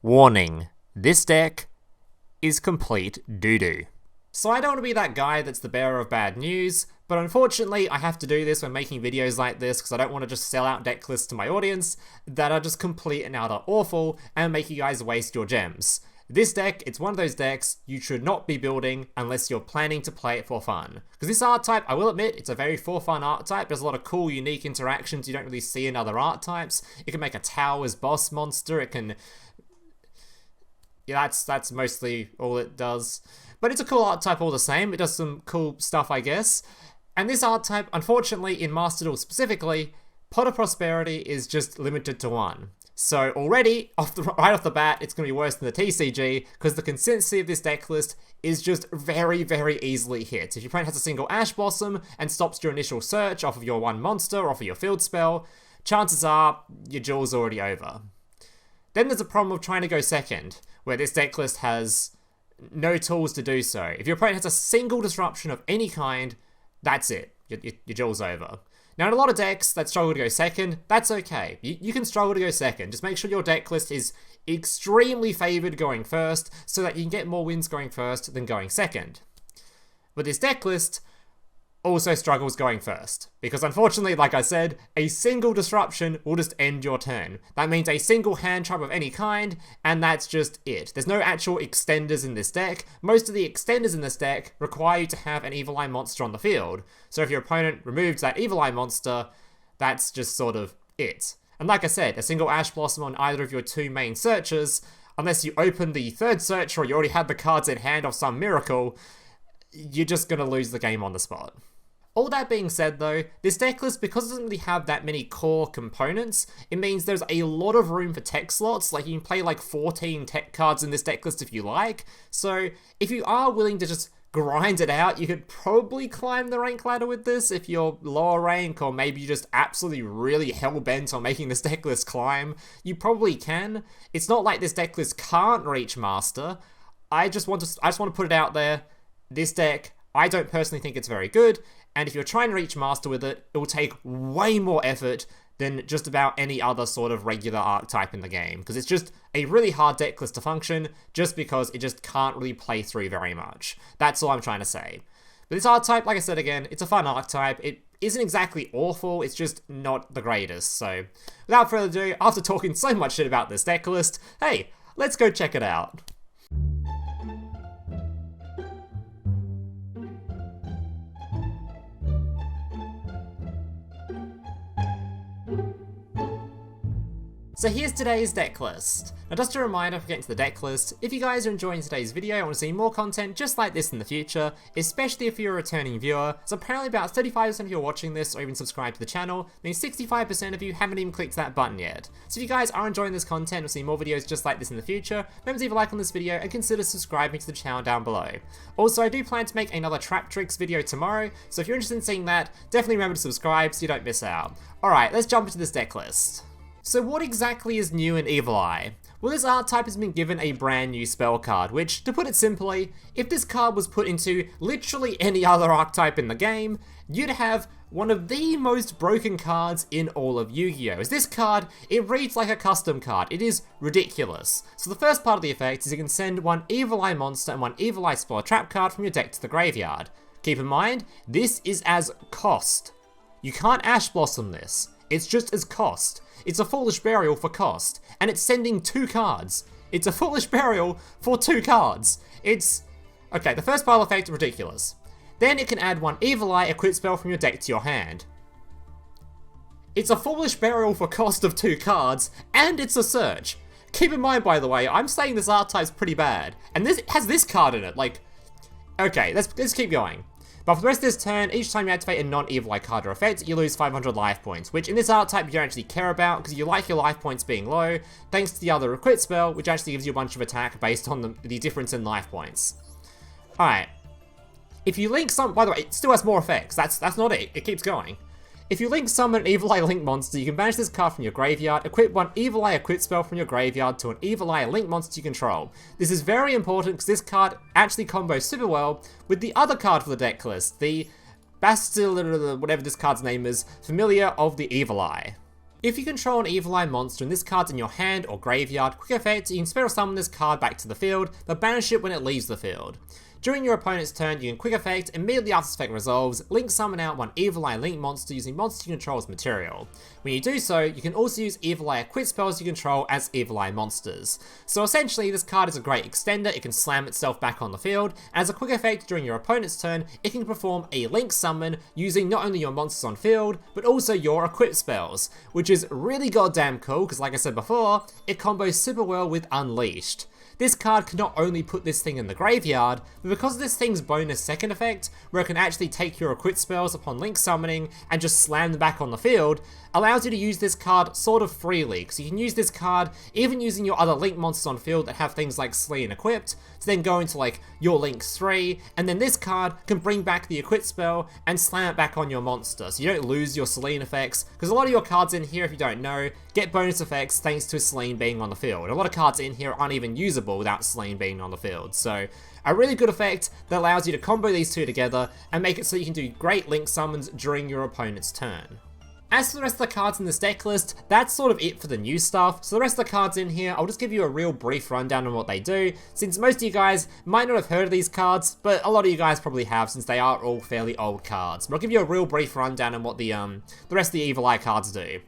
Warning, this deck is complete doo-doo. So I don't want to be that guy that's the bearer of bad news, but unfortunately I have to do this when making videos like this because I don't want to just sell out deck lists to my audience that are just complete and utter awful and make you guys waste your gems. This deck, it's one of those decks you should not be building unless you're planning to play it for fun. Because this art type, I will admit, it's a very for fun art type. There's a lot of cool, unique interactions you don't really see in other art types. It can make a Towers boss monster, it can... yeah, that's mostly all it does. But it's a cool art type all the same, it does some cool stuff, I guess. And this art type, unfortunately, in Master Duel specifically, Pot of Prosperity is just limited to 1. So already, right off the bat, it's going to be worse than the TCG, because the consistency of this deck list is just very, very easily hit. If your opponent has a single Ash Blossom and stops your initial search off of your one monster or off of your field spell, chances are your duel's already over. Then there's a problem of trying to go second, where this deck list has no tools to do so. If your opponent has a single disruption of any kind, that's it. Your duel's over. Now, in a lot of decks that struggle to go second, that's okay. You can struggle to go second. Just make sure your deck list is extremely favoured going first, so that you can get more wins going first than going second. But this deck list also struggles going first, because unfortunately, like I said, a single disruption will just end your turn. That means a single hand trap of any kind, and that's just it. There's no actual extenders in this deck. Most of the extenders in this deck require you to have an Evil Eye monster on the field. So if your opponent removes that Evil Eye monster, that's just sort of it. And like I said, a single Ash Blossom on either of your two main searchers, unless you open the third search or you already have the cards in hand of some miracle, you're just going to lose the game on the spot. All that being said though, this deck list, because it doesn't really have that many core components, it means there's a lot of room for tech slots. Like, you can play like 14 tech cards in this deck list if you like. So if you are willing to just grind it out, you could probably climb the rank ladder with this if you're lower rank, or maybe you're just absolutely really hell-bent on making this deck list climb. You probably can. It's not like this deck list can't reach Master. I just want to put it out there. This deck, I don't personally think it's very good. And if you're trying to reach Master with it, it will take way more effort than just about any other sort of regular archetype in the game. Because it's just a really hard deck list to function, just because it just can't really play through very much. That's all I'm trying to say. But this archetype, like I said again, it's a fun archetype. It isn't exactly awful, it's just not the greatest. So, without further ado, after talking so much shit about this deck list, hey, let's go check it out. So here's today's deck list. Now, just a reminder before getting to the deck list, if you guys are enjoying today's video and want to see more content just like this in the future, especially if you're a returning viewer, so apparently about 35% of you are watching this or even subscribed to the channel, means 65% of you haven't even clicked that button yet. So if you guys are enjoying this content and want to see more videos just like this in the future, remember to leave a like on this video and consider subscribing to the channel down below. Also, I do plan to make another Trap Tricks video tomorrow, so if you're interested in seeing that, definitely remember to subscribe so you don't miss out. Alright, let's jump into this deck list. So what exactly is new in Evil Eye? Well, this art type has been given a brand new spell card, which, to put it simply, if this card was put into literally any other archetype in the game, you'd have one of the most broken cards in all of Yu-Gi-Oh! As this card, it reads like a custom card. It is ridiculous. So the first part of the effect is you can send one Evil Eye monster and one Evil Eye spell trap card from your deck to the graveyard. Keep in mind, this is as cost. You can't Ash Blossom this. It's just as cost. It's a Foolish Burial for cost, and it's sending 2 cards. It's a Foolish Burial for 2 cards. It's... okay, the first pile effect is ridiculous. Then it can add one Evil Eye equip spell from your deck to your hand. It's a Foolish Burial for cost of 2 cards, and it's a search. Keep in mind, by the way, I'm saying this art type's pretty bad, and this has this card in it, like... okay, let's keep going. But for the rest of this turn, each time you activate a non-Evil Eye card or effect, you lose 500 life points, which in this art type you don't actually care about, because you like your life points being low, thanks to the other equip spell, which actually gives you a bunch of attack based on the difference in life points. Alright. If you link some... by the way, it still has more effects, that's not it, it keeps going. If you link summon an Evil Eye Link monster, you can banish this card from your graveyard, equip one Evil Eye equip spell from your graveyard to an Evil Eye Link monster you control. This is very important because this card actually combos super well with the other card for the deck list, the Basilius, whatever this card's name is, Familiar of the Evil Eye. If you control an Evil Eye monster and this card's in your hand or graveyard, quick effect, you can special summon this card back to the field, but banish it when it leaves the field. During your opponent's turn, you can quick effect, immediately after this effect resolves, link summon out one Evil Eye Link monster using monster you control as material. When you do so, you can also use Evil Eye equip spells you control as Evil Eye monsters. So essentially, this card is a great extender, it can slam itself back on the field, and as a quick effect during your opponent's turn, it can perform a link summon using not only your monsters on field, but also your equip spells, which is really goddamn cool, because like I said before, it combos super well with Unleashed. This card can not only put this thing in the graveyard, but because of this thing's bonus second effect, where it can actually take your equip spells upon link summoning and just slam them back on the field, allows you to use this card sort of freely, because you can use this card even using your other link monsters on field that have things like Selene equipped, to then go into like your link 3, and then this card can bring back the equip spell and slam it back on your monster, so you don't lose your Selene effects, because a lot of your cards in here, if you don't know, get bonus effects thanks to Selene being on the field. A lot of cards in here aren't even usable without Selene being on the field, so a really good effect that allows you to combo these two together and make it so you can do great link summons during your opponent's turn. As for the rest of the cards in this deck list, that's sort of it for the new stuff. So the rest of the cards in here, I'll just give you a real brief rundown on what they do, since most of you guys might not have heard of these cards, but a lot of you guys probably have, since they are all fairly old cards. But I'll give you a real brief rundown on what the rest of the Evil Eye cards do.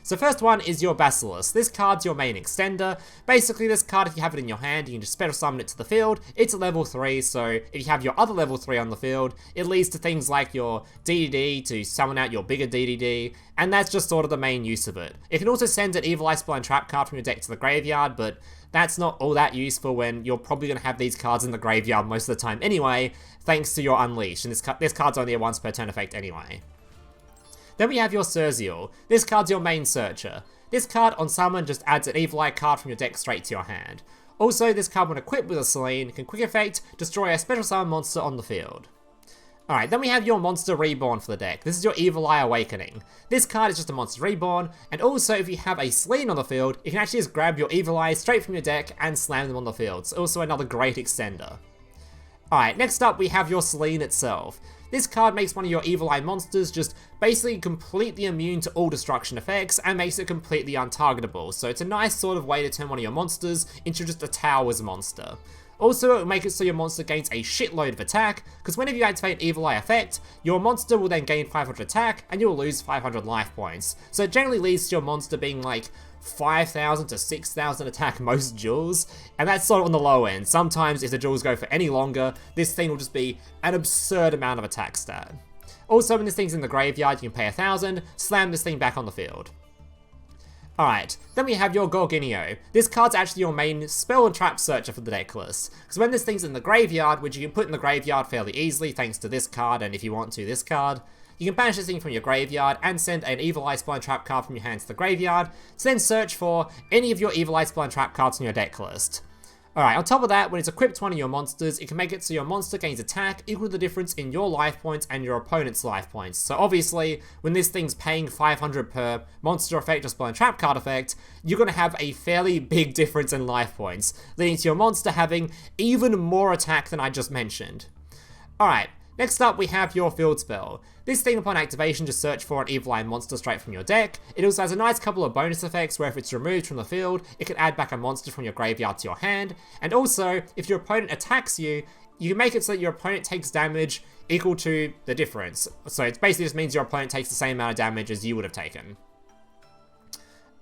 So first one is your Basilius. This card's your main extender. Basically, this card, if you have it in your hand, you can just special summon it to the field. It's a level 3, so if you have your other level 3 on the field, it leads to things like your DDD to summon out your bigger DDD, and that's just sort of the main use of it. It can also send an Evil Eye Spell and Trap card from your deck to the graveyard, but that's not all that useful when you're probably going to have these cards in the graveyard most of the time anyway, thanks to your Unleash, and this card's only a once per turn effect anyway. Then we have your Serziel. This card's your main searcher. This card on summon just adds an Evil Eye card from your deck straight to your hand. Also, this card when equipped with a Selene can quick effect destroy a special summon monster on the field. Alright, then we have your Monster Reborn for the deck. This is your Evil Eye Awakening. This card is just a Monster Reborn, and also if you have a Selene on the field, you can actually just grab your Evil Eyes straight from your deck and slam them on the field. So also another great extender. Alright, next up we have your Selene itself. This card makes one of your Evil Eye monsters just basically completely immune to all destruction effects and makes it completely untargetable, so it's a nice sort of way to turn one of your monsters into just a Towers monster. Also, it will make it so your monster gains a shitload of attack, because whenever you activate Evil Eye effect, your monster will then gain 500 attack and you will lose 500 life points. So it generally leads to your monster being like 5,000 to 6,000 attack most duels, and that's sort of on the low end. Sometimes if the duels go for any longer, this thing will just be an absurd amount of attack stat. Also, when this thing's in the graveyard, you can pay 1,000, slam this thing back on the field. Alright, then we have your Gorgoneio. This card's actually your main spell and trap searcher for the deck list, because when this thing's in the graveyard, which you can put in the graveyard fairly easily thanks to this card, and if you want to, this card, you can banish this thing from your graveyard and send an Evil Eye Spell and Trap card from your hand to the graveyard, to then search for any of your Evil Eye Spell and Trap cards in your deck list. Alright, on top of that, when it's equipped to one of your monsters, it can make it so your monster gains attack equal to the difference in your life points and your opponent's life points. So obviously, when this thing's paying 500 per monster effect or spell and trap card effect, you're going to have a fairly big difference in life points, leading to your monster having even more attack than I just mentioned. Alright, next up we have your Field Spell. This thing upon activation just search for an Evil Eye monster straight from your deck. It also has a nice couple of bonus effects where if it's removed from the field, it can add back a monster from your graveyard to your hand. And also, if your opponent attacks you, you can make it so that your opponent takes damage equal to the difference. So it basically just means your opponent takes the same amount of damage as you would have taken.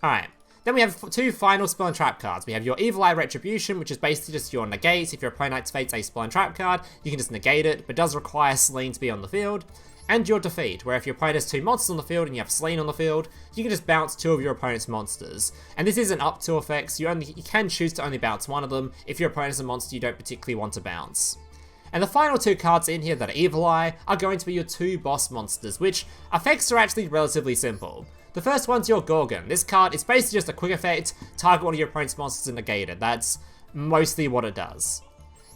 Alright. Then we have two final spell and trap cards. We have your Evil Eye Retribution, which is basically just your negate. If your opponent activates a spell and trap card, you can just negate it, but does require Selene to be on the field. And your Defeat, where if your opponent has two monsters on the field and you have Selene on the field, you can just bounce two of your opponent's monsters. And this is an up to effect, so you can choose to only bounce one of them if your opponent is a monster you don't particularly want to bounce. And the final two cards in here that are Evil Eye are going to be your two boss monsters, which effects are actually relatively simple. The first one's your Gorgon. This card is basically just a quick effect, target one of your opponent's monsters and negate it. That's mostly what it does.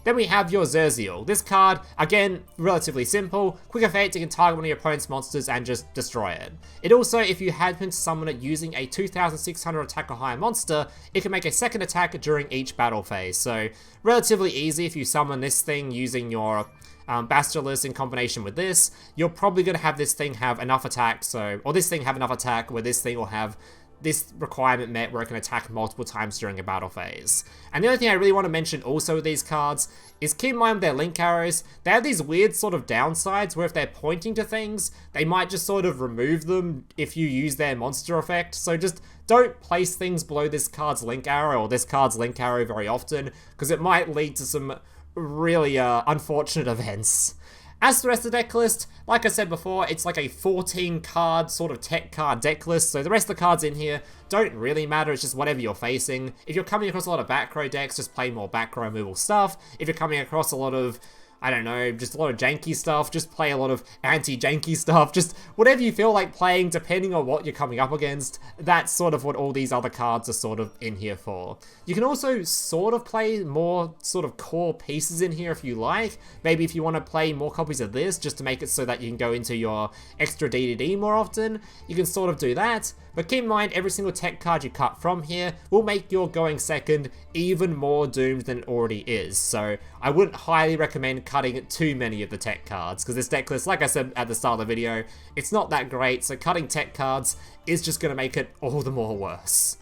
Then we have your Zerrziel. This card, again, relatively simple. Quick effect, you can target one of your opponent's monsters and just destroy it. It also, if you happen to summon it using a 2,600 attack or higher monster, it can make a second attack during each battle phase. So, relatively easy if you summon this thing using your Basilius in combination with this. You're probably going to have this thing have enough attack, or this thing have enough attack where this thing will have this requirement met where it can attack multiple times during a battle phase. And the other thing I really want to mention also with these cards is keep in mind with their link arrows, they have these weird sort of downsides where if they're pointing to things, they might just sort of remove them if you use their monster effect. So just don't place things below this card's link arrow or this card's link arrow very often, because it might lead to some really unfortunate events. As for the rest of the deck list, like I said before, it's like a 14 card sort of tech card deck list, so the rest of the cards in here don't really matter, it's just whatever you're facing. If you're coming across a lot of back row decks, just play more back row removal stuff. If you're coming across a lot of, I don't know, just a lot of janky stuff, just play a lot of anti-janky stuff, just whatever you feel like playing depending on what you're coming up against. That's sort of what all these other cards are sort of in here for. You can also sort of play more sort of core pieces in here if you like. Maybe if you want to play more copies of this just to make it so that you can go into your extra DDD more often, you can sort of do that. But keep in mind, every single tech card you cut from here will make your going second even more doomed than it already is. So I wouldn't highly recommend cutting too many of the tech cards, because this deck list, like I said at the start of the video, it's not that great, so cutting tech cards is just going to make it all the more worse.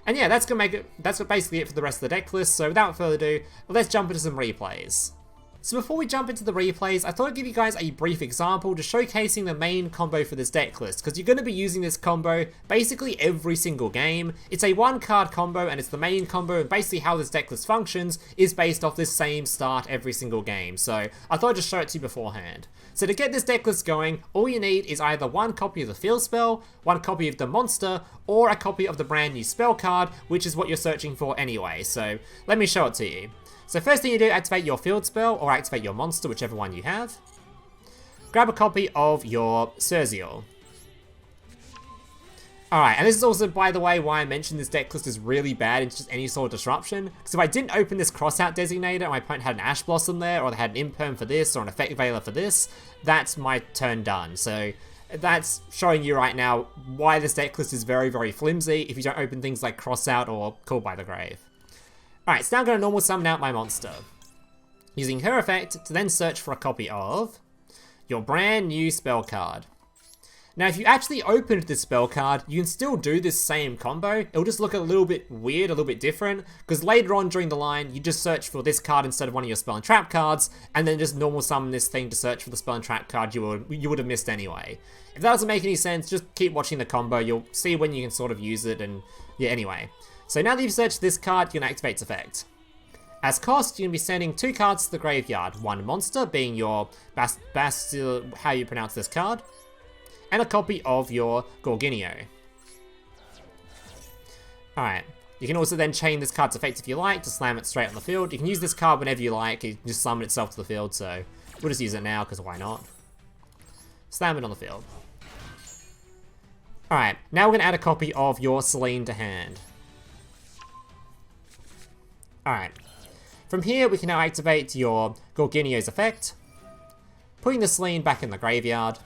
And yeah, that's basically it for the rest of the deck list, so without further ado, let's jump into some replays. So before we jump into the replays, I thought I'd give you guys a brief example just showcasing the main combo for this deck list, because you're going to be using this combo basically every single game. It's a 1-card combo and it's the main combo, and basically how this deck list functions is based off this same start every single game. So I thought I'd just show it to you beforehand. So to get this deck list going, all you need is either 1 copy of the field spell, 1 copy of the monster, or a copy of the brand new spell card, which is what you're searching for anyway. So let me show it to you. So first thing you do, activate your field spell or activate your monster, whichever one you have. Grab a copy of your Serziel. Alright, and this is also, by the way, why I mentioned this deck list is really bad in just any sort of disruption. Because if I didn't open this Crossout Designator and my opponent had an Ash Blossom there, or they had an Imperm for this, or an Effect Veiler for this, that's my turn done. So that's showing you right now why this deck list is very, very flimsy if you don't open things like Crossout or Call by the Grave. Alright, so now I'm going to normal summon out my monster, using her effect to then search for a copy of your brand new spell card. Now if you actually opened this spell card, you can still do this same combo. It'll just look a little bit weird, a little bit different, because later on during the line, you just search for this card instead of one of your spell and trap cards, and then just normal summon this thing to search for the spell and trap card you would have missed anyway. If that doesn't make any sense, just keep watching the combo, you'll see when you can sort of use it, and yeah, anyway. So now that you've searched this card, you can activate its effect. As cost, you're going to be sending 2 cards to the graveyard. 1 monster, being your how you pronounce this card, and a copy of your Gorgoneio. Alright, you can also then chain this card's effect if you like to slam it straight on the field. You can use this card whenever you like, you can just summon itself to the field, so we'll just use it now because why not. Slam it on the field. Alright, now we're going to add a copy of your Selene to hand. Alright, from here we can now activate your Gorgoneio's effect, putting the Selene back in the graveyard,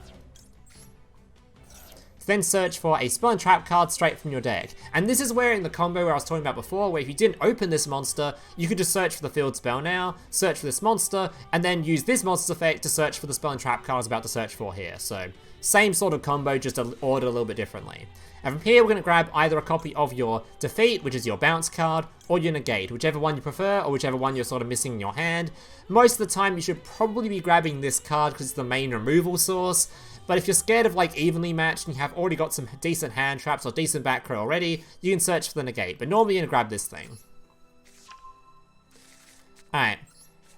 to then search for a spell and trap card straight from your deck. And this is where in the combo where I was talking about before, where if you didn't open this monster, you could just search for the field spell now, search for this monster, and then use this monster's effect to search for the spell and trap card I was about to search for here. So same sort of combo, just ordered a little bit differently. And from here, we're going to grab either a copy of your Defeat, which is your bounce card, or your Negate, whichever one you prefer, or whichever one you're sort of missing in your hand. Most of the time, you should probably be grabbing this card because it's the main removal source. But if you're scared of like evenly matched and you have already got some decent hand traps or decent back row already, you can search for the Negate. But normally, you're going to grab this thing. Alright.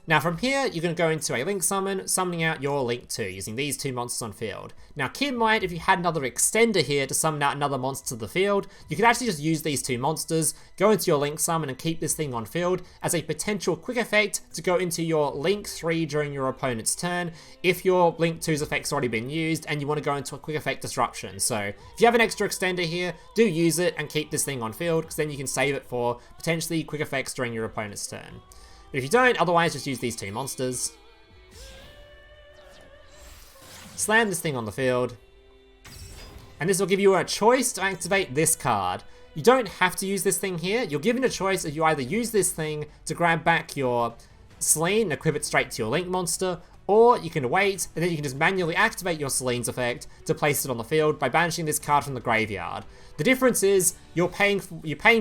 Now from here, you're going to go into a Link Summon, summoning out your Link 2, using these 2 monsters on field. Now keep in mind, if you had another extender here to summon out another monster to the field, you could actually just use these 2 monsters, go into your Link Summon and keep this thing on field as a potential quick effect to go into your Link 3 during your opponent's turn, if your Link 2's effect's already been used and you want to go into a quick effect disruption. So if you have an extra extender here, do use it and keep this thing on field, because then you can save it for potentially quick effects during your opponent's turn. But if you don't, otherwise just use these 2 monsters. Slam this thing on the field. And this will give you a choice to activate this card. You don't have to use this thing here. You're given a choice if you either use this thing to grab back your Selene and equip it straight to your Link monster, Or you can wait, and then you can just manually activate your Selene's effect to place it on the field by banishing this card from the graveyard. The difference is you're paying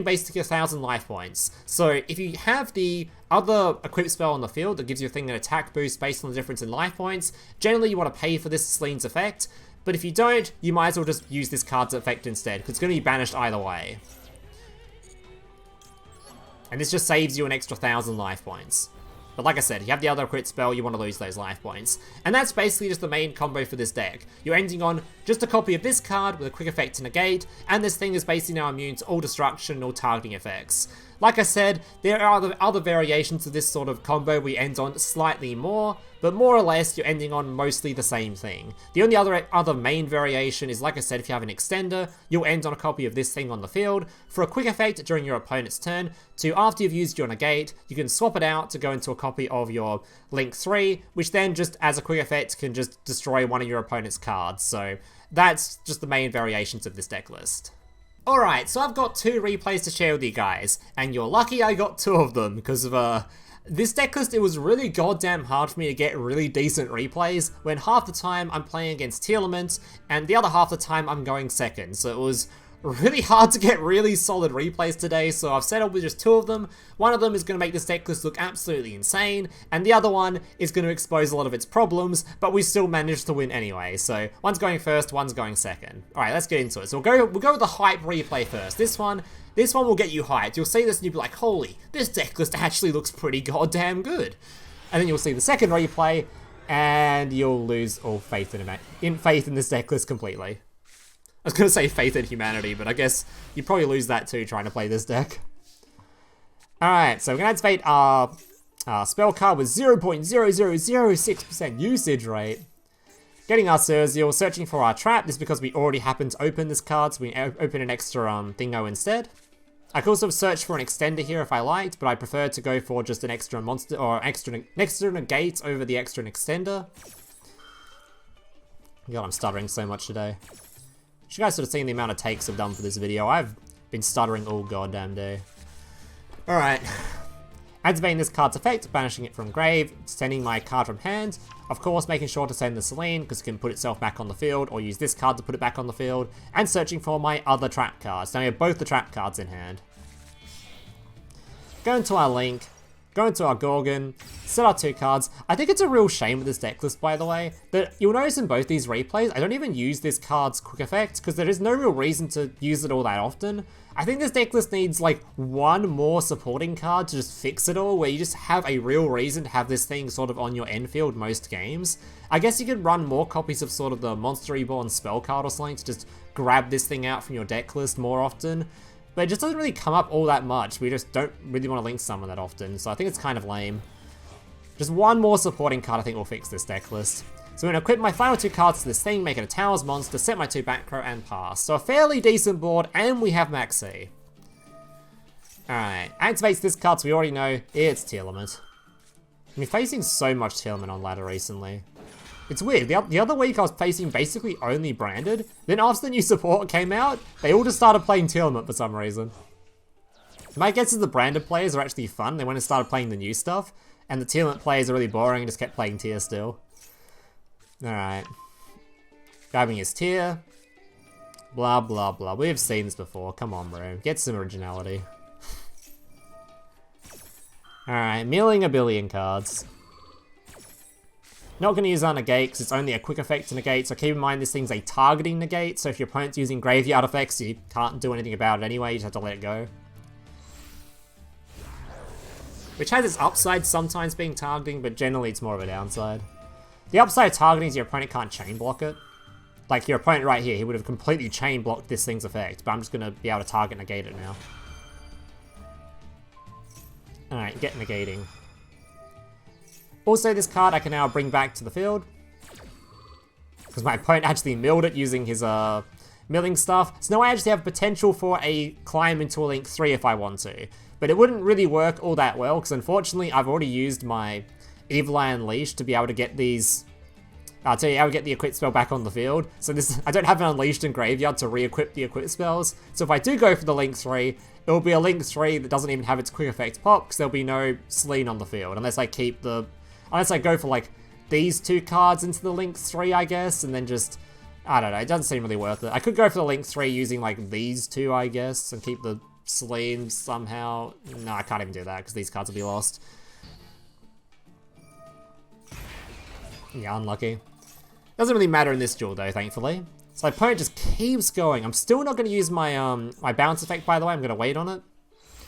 basically 1,000 life points. So if you have the other equipped spell on the field that gives you a thing an attack boost based on the difference in life points, generally you want to pay for this Selene's effect. But if you don't, you might as well just use this card's effect instead, because it's going to be banished either way. And this just saves you an extra 1,000 life points. But like I said, if you have the other crit spell, you want to lose those life points. And that's basically just the main combo for this deck. You're ending on just a copy of this card with a quick effect to negate, and this thing is basically now immune to all destruction and all targeting effects. Like I said, there are other variations of this sort of combo we end on slightly more, but more or less you're ending on mostly the same thing. The only other main variation is, like I said, if you have an extender, you'll end on a copy of this thing on the field for a quick effect during your opponent's turn, to after you've used your negate, you can swap it out to go into a copy of your Link 3, which then just as a quick effect can just destroy one of your opponent's cards. So that's just the main variations of this deck list. Alright, so I've got 2 replays to share with you guys, and you're lucky I got 2 of them, because of this deck list, it was really goddamn hard for me to get really decent replays, when half the time I'm playing against Tearlament, and the other half the time I'm going second, so it was really hard to get really solid replays today, so I've settled with just 2 of them. One of them is going to make this deck list look absolutely insane, and the other one is going to expose a lot of its problems, but we still managed to win anyway. So one's going first, one's going second. Alright, let's get into it. So we'll go with the hype replay first. This one will get you hyped. You'll see this and you'll be like, holy, this deck list actually looks pretty goddamn good. And then you'll see the second replay, and you'll lose all faith in this deck list completely. I was going to say faith in humanity, but I guess you probably lose that too trying to play this deck. Alright, so we're going to activate our spell card with 0.0006% usage rate. Getting our Serziel, searching for our trap. This is because we already happened to open this card, so we open an extra thingo instead. I could also search for an extender here if I liked, but I prefer to go for just an extra monster, or extra negate over the extra extender. God, I'm stuttering so much today. You guys should have seen the amount of takes I've done for this video. I've been stuttering all goddamn day. Alright. Activating this card's effect, banishing it from grave, sending my card from hand. Of course, making sure to send the Selene, because it can put itself back on the field, or use this card to put it back on the field. And searching for my other trap cards. Now we have both the trap cards in hand. Go into our Link. Go into our Gorgon, set our 2 cards. I think it's a real shame with this deck list, by the way, that you'll notice in both these replays, I don't even use this card's quick effect, because there is no real reason to use it all that often. I think this deck list needs like one more supporting card to just fix it all, where you just have a real reason to have this thing sort of on your end field most games. I guess you could run more copies of sort of the Monster Reborn spell card or something to just grab this thing out from your deck list more often. But it just doesn't really come up all that much. We just don't really want to link summon that often, so I think it's kind of lame. Just one more supporting card I think will fix this deck list. So I'm going to equip my final 2 cards to this thing, make it a Towers monster, set my 2 back row, and pass. So a fairly decent board, and we have Maxx. Alright, activates this card so we already know it's Tearlament. I've been facing so much Tearlament on ladder recently. It's weird, the other week I was facing basically only Branded, then after the new support came out, they all just started playing Tearlament for some reason. My guess is the Branded players are actually fun, they went and started playing the new stuff, and the Tearlament players are really boring and just kept playing Tear still. Alright. Grabbing his Tear. Blah blah blah, we've seen this before, come on bro, get some originality. Alright, milling a billion cards. Not going to use our negate because it's only a quick effect to negate, so keep in mind this thing's a targeting negate, so if your opponent's using graveyard effects, you can't do anything about it anyway, you just have to let it go. Which has its upside sometimes being targeting, but generally it's more of a downside. The upside of targeting is your opponent can't chain block it. Like your opponent right here, he would have completely chain blocked this thing's effect, but I'm just going to be able to target negate it now. Alright, get negating. Also, this card I can now bring back to the field, because my opponent actually milled it using his milling stuff. So now I actually have potential for a climb into a Link 3 if I want to. But it wouldn't really work all that well, because unfortunately I've already used my Evil Eye Unleashed to be able to get these... I'll tell you how to get the equip spell back on the field. So this, I don't have an Unleashed in Graveyard to re-equip the equip spells. So if I do go for the Link 3, it will be a Link 3 that doesn't even have its quick effect pop, because there'll be no Selene on the field, unless I keep the... Unless I go for like these 2 cards into the Link 3, I guess, and then just, I don't know, it doesn't seem really worth it. I could go for the Link 3 using like these 2, I guess, and keep the Selene somehow. No, I can't even do that because these cards will be lost. Yeah, unlucky. Doesn't really matter in this duel though, thankfully. So my opponent just keeps going. I'm still not going to use my my bounce effect, by the way. I'm going to wait on it.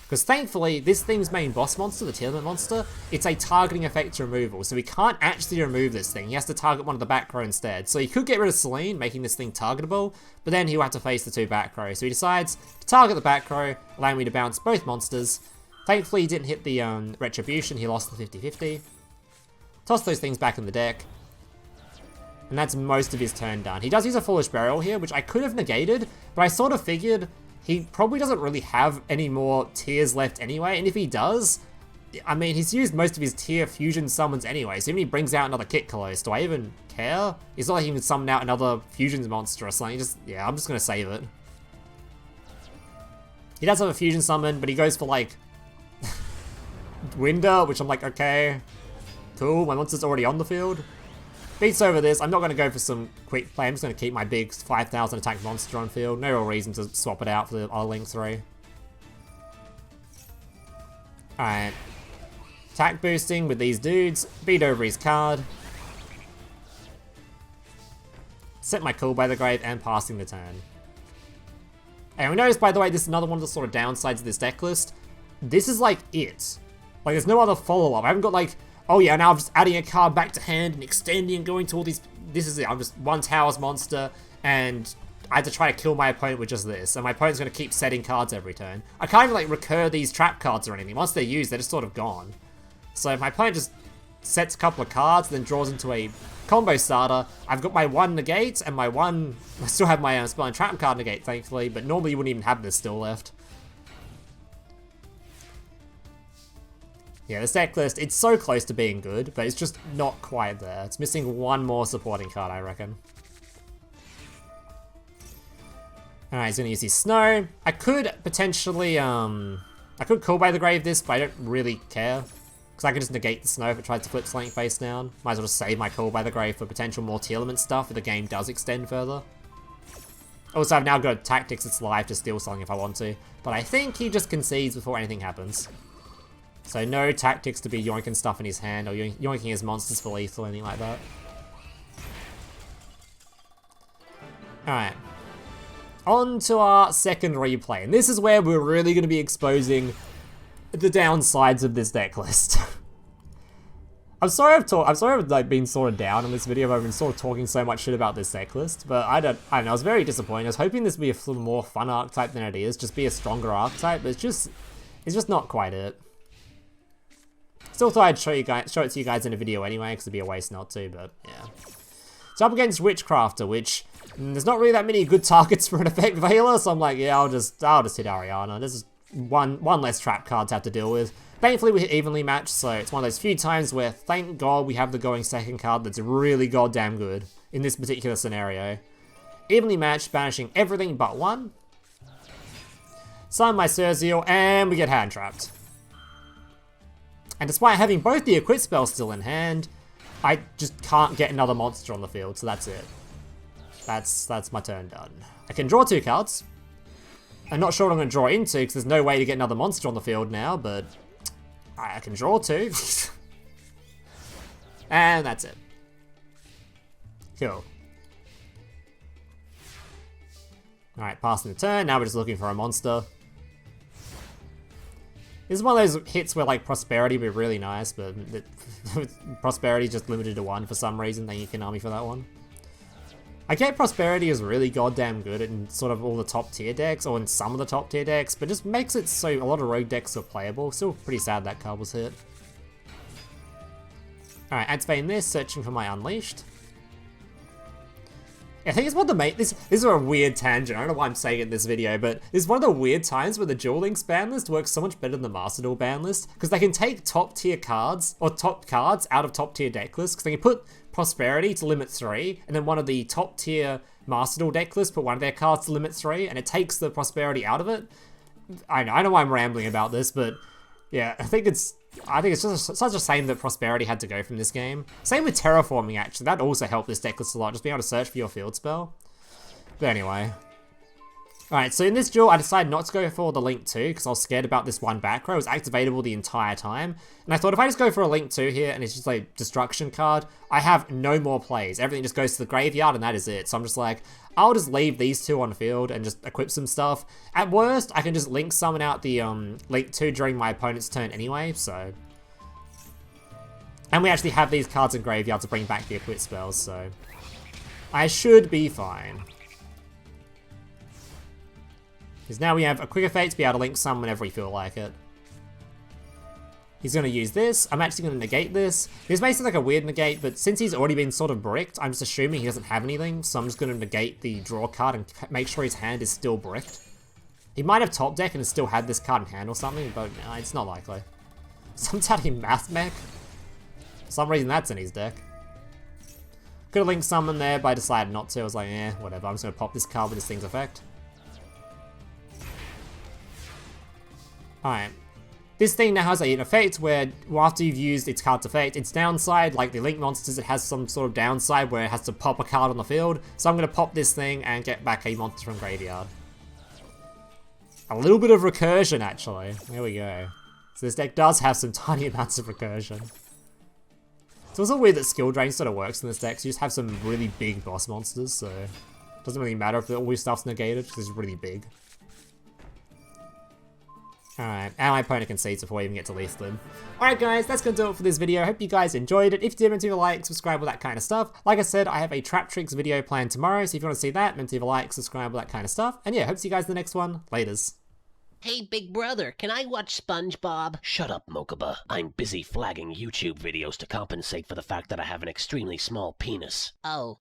Because thankfully, this theme's main boss monster, the Tearment monster, it's a targeting effect removal. So he can't actually remove this thing. He has to target one of the back row instead. So he could get rid of Selene, making this thing targetable, but then he'll have to face the 2 back row. So he decides to target the back row, allowing me to bounce both monsters. Thankfully, he didn't hit the Retribution. He lost the 50-50. Toss those things back in the deck. And that's most of his turn done. He does use a Foolish Burial here, which I could have negated, but I sort of figured he probably doesn't really have any more tiers left anyway, and if he does, I mean, he's used most of his tier fusion summons anyway, so even if he brings out another Kit Colosse, do I even care? It's not like he can summon out another fusions monster or something, yeah, I'm just gonna save it. He does have a fusion summon, but he goes for like Winder, which I'm like, okay, cool, my monster's already on the field. Beats over this. I'm not going to go for some quick play. I'm just going to keep my big 5,000 attack monster on field. No real reason to swap it out for the other Link 3. Alright. Attack boosting with these dudes. Beat over his card. Set my Cool by the Grave and passing the turn. And we notice, by the way, this is another one of the sort of downsides of this deck list. This is like it. Like, there's no other follow-up. I haven't got like, oh yeah, now I'm just adding a card back to hand and extending and going to all these... This is it, I'm just one Towers monster, and I have to try to kill my opponent with just this, and my opponent's going to keep setting cards every turn. I can't even like recur these trap cards or anything. Once they're used, they're just sort of gone. So if my opponent just sets a couple of cards, then draws into a combo starter, I've got my 1 negate, and my 1... I still have my spell and trap card negate, thankfully, but normally you wouldn't even have this still left. Yeah, this deck list, it's so close to being good, but it's just not quite there. It's missing 1 more supporting card, I reckon. Alright, he's gonna use his Snow. I could potentially, I could Cool by the Grave this, but I don't really care. Because I can just negate the Snow if it tries to flip something face down. Might as well just save my Cool by the Grave for potential more Tearment stuff if the game does extend further. Also, I've now got Tactics that's live to steal something if I want to. But I think he just concedes before anything happens. So no Tactics to be yoinking stuff in his hand or yoinking his monsters for lethal or anything like that. Alright. On to our second replay. And this is where we're really going to be exposing the downsides of this deck list. I'm sorry I've like been sort of down on this video. I've been sort of talking so much shit about this deck list, but I don't know, I was very disappointed. I was hoping this would be a little more fun archetype than it is, just be a stronger archetype, but it's just not quite it. Still thought I'd show it to you guys in a video anyway, because it'd be a waste not to, but yeah. So up against Witchcrafter, which there's not really that many good targets for an effect Veiler, so I'm like, yeah, I'll just hit Ariana. This is one less trap card to have to deal with. Thankfully, we hit evenly matched, so it's one of those few times where, thank God, we have the going second card that's really goddamn good in this particular scenario. Evenly matched, banishing everything but 1. Summon my Serziel, and we get hand trapped. And despite having both the equip spells still in hand, I just can't get another monster on the field, so that's it. That's my turn done. I can draw 2 cards. I'm not sure what I'm going to draw into, because there's no way to get another monster on the field now, but I can draw 2. And that's it. Cool. Alright, passing the turn, now we're just looking for a monster. This is one of those hits where, like, Prosperity would be really nice, but Prosperity is just limited to 1 for some reason. Thank you, Konami, for that one. I get Prosperity is really goddamn good in sort of all the top tier decks, or in some of the top tier decks, but just makes it so a lot of rogue decks are playable. Still pretty sad that card was hit. Alright, activating this, searching for my Unleashed. I think it's one of the main... This is a weird tangent, I don't know why I'm saying it in this video, but this is one of the weird times where the Duel Links ban list works so much better than the Master Duel ban list, because they can take top tier cards, or top cards out of top tier deck lists, because they can put Prosperity to limit 3, and then one of the top tier Master Duel deck lists put one of their cards to limit 3, and it takes the Prosperity out of it. I know why I'm rambling about this, but yeah, I think it's I think it's just such a shame that Prosperity had to go from this game. Same with Terraforming, actually. That also helped this decklist a lot, just being able to search for your field spell. But anyway. Alright, so in this duel, I decided not to go for the Link 2, because I was scared about this one back row. It was activatable the entire time. And I thought if I just go for a Link 2 here, and it's just like Destruction card, I have no more plays. Everything just goes to the graveyard, and that is it. So I'm just like, I'll just leave these two on the field and just equip some stuff. At worst, I can just Link summon out the Link 2 during my opponent's turn anyway, so... And we actually have these cards in graveyard to bring back the equip spells, so... I should be fine. Because now we have a Quicker Fate to be able to Link summon whenever we feel like it. He's going to use this. I'm actually going to negate this. This may sound like a weird negate, but since he's already been sort of bricked, I'm just assuming he doesn't have anything, so I'm just going to negate the draw card and make sure his hand is still bricked. He might have top deck and still had this card in hand or something, but no, it's not likely. Someone's had him Math Mech. For some reason that's in his deck. Could have Link summon there, but I decided not to. I was like, eh, whatever. I'm just going to pop this card with this thing's effect. Alright. This thing now has an effect where, after you've used its card's effect, its downside, like the Link monsters, it has some sort of downside where it has to pop a card on the field. So I'm going to pop this thing and get back a monster from graveyard. A little bit of recursion, actually. There we go. So this deck does have some tiny amounts of recursion. It's also weird that skill drain sort of works in this deck, so you just have some really big boss monsters, so it doesn't really matter if all your stuff's negated, because it's really big. Alright, and my opponent concedes before I even get to least them. Alright guys, that's going to do it for this video. I hope you guys enjoyed it. If you did, remember to leave a like, subscribe, all that kind of stuff. Like I said, I have a Trap Tricks video planned tomorrow, so if you want to see that, remember to leave a like, subscribe, all that kind of stuff. And yeah, hope to see you guys in the next one. Laters. Hey, big brother, can I watch SpongeBob? Shut up, Mokuba. I'm busy flagging YouTube videos to compensate for the fact that I have an extremely small penis. Oh.